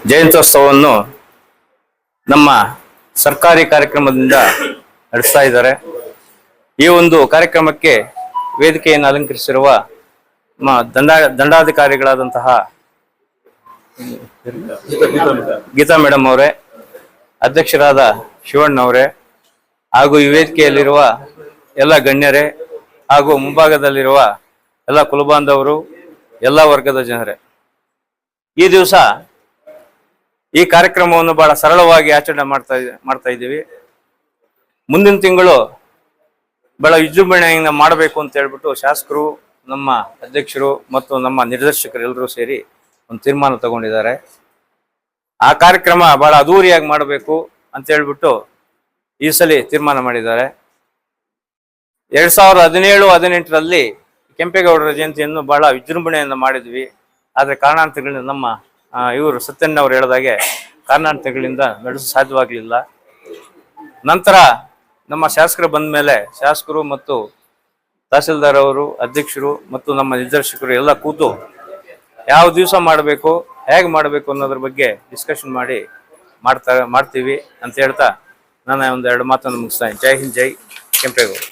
ಜಯಂತ್ಯೋತ್ಸವವನ್ನು ನಮ್ಮ ಸರ್ಕಾರಿ ಕಾರ್ಯಕ್ರಮದಿಂದ ನಡೆಸ್ತಾ ಇದ್ದಾರೆ. ಈ ಒಂದು ಕಾರ್ಯಕ್ರಮಕ್ಕೆ ವೇದಿಕೆಯನ್ನು ಅಲಂಕರಿಸಿರುವ ದಂಡಾಧಿಕಾರಿಗಳಾದಂತಹ ಗೀತಾ ಮೇಡಮ್ ಅವರೇ, ಅಧ್ಯಕ್ಷರಾದ ಶಿವಣ್ಣ ಅವರೇ, ಹಾಗೂ ಈ ವೇದಿಕೆಯಲ್ಲಿರುವ ಎಲ್ಲ ಗಣ್ಯರೇ ಹಾಗೂ ಮುಂಭಾಗದಲ್ಲಿರುವ ಎಲ್ಲ ಕುಲಬಾಂಧವರು, ಎಲ್ಲ ವರ್ಗದ ಜನರೇ, ಈ ದಿವಸ ಈ ಕಾರ್ಯಕ್ರಮವನ್ನು ಬಹಳ ಸರಳವಾಗಿ ಆಚರಣೆ ಮಾಡ್ತಾ ಇದ್ದೀವಿ. ಮುಂದಿನ ತಿಂಗಳು ಬಹಳ ವಿಜೃಂಭಣೆಯಿಂದ ಮಾಡಬೇಕು ಅಂತ ಹೇಳ್ಬಿಟ್ಟು ಶಾಸಕರು, ನಮ್ಮ ಅಧ್ಯಕ್ಷರು ಮತ್ತು ನಮ್ಮ ನಿರ್ದೇಶಕರು ಎಲ್ಲರೂ ಸೇರಿ ಒಂದು ತೀರ್ಮಾನ ತಗೊಂಡಿದ್ದಾರೆ. ಆ ಕಾರ್ಯಕ್ರಮ ಬಹಳ ಅದ್ದೂರಿಯಾಗಿ ಮಾಡಬೇಕು ಅಂತ ಹೇಳ್ಬಿಟ್ಟು ಈ ಸಲ ತೀರ್ಮಾನ ಮಾಡಿದ್ದಾರೆ. 2017-18ರಲ್ಲಿ ಕೆಂಪೇಗೌಡರ ಜಯಂತಿಯನ್ನು ಬಹಳ ವಿಜೃಂಭಣೆಯಿಂದ ಮಾಡಿದ್ವಿ. ಆದರೆ ಕಾರಣಾಂತರಗಳಿಂದ ನಮ್ಮ ಇವರು ಸತ್ಯಣ್ಣ ಅವರು ಹೇಳಿದಾಗೆ ಕಾರಣಾಂತರಗಳಿಂದ ನಡೆಸಲು ಸಾಧ್ಯವಾಗಲಿಲ್ಲ. ನಂತರ ನಮ್ಮ ಶಾಸಕರು ಬಂದ ಮೇಲೆ ಶಾಸಕರು ಮತ್ತು ತಹಸೀಲ್ದಾರ್ ಅವರು, ಅಧ್ಯಕ್ಷರು ಮತ್ತು ನಮ್ಮ ನಿರ್ದೇಶಕರು ಎಲ್ಲ ಕೂತು ಯಾವ ದಿವಸ ಮಾಡಬೇಕು, ಹೇಗೆ ಮಾಡಬೇಕು ಅನ್ನೋದ್ರ ಬಗ್ಗೆ ಡಿಸ್ಕಷನ್ ಮಾಡಿ ಮಾಡ್ತೀವಿ ಅಂತ ಹೇಳ್ತಾ ನಾನು ಒಂದೆರಡು ಮಾತನ್ನು ಮುಗಿಸ್ತಾ ಇದ್ದೀನಿ. ಜೈ ಹಿಂದ್, ಜೈ ಕೆಂಪೇಗೌಡ.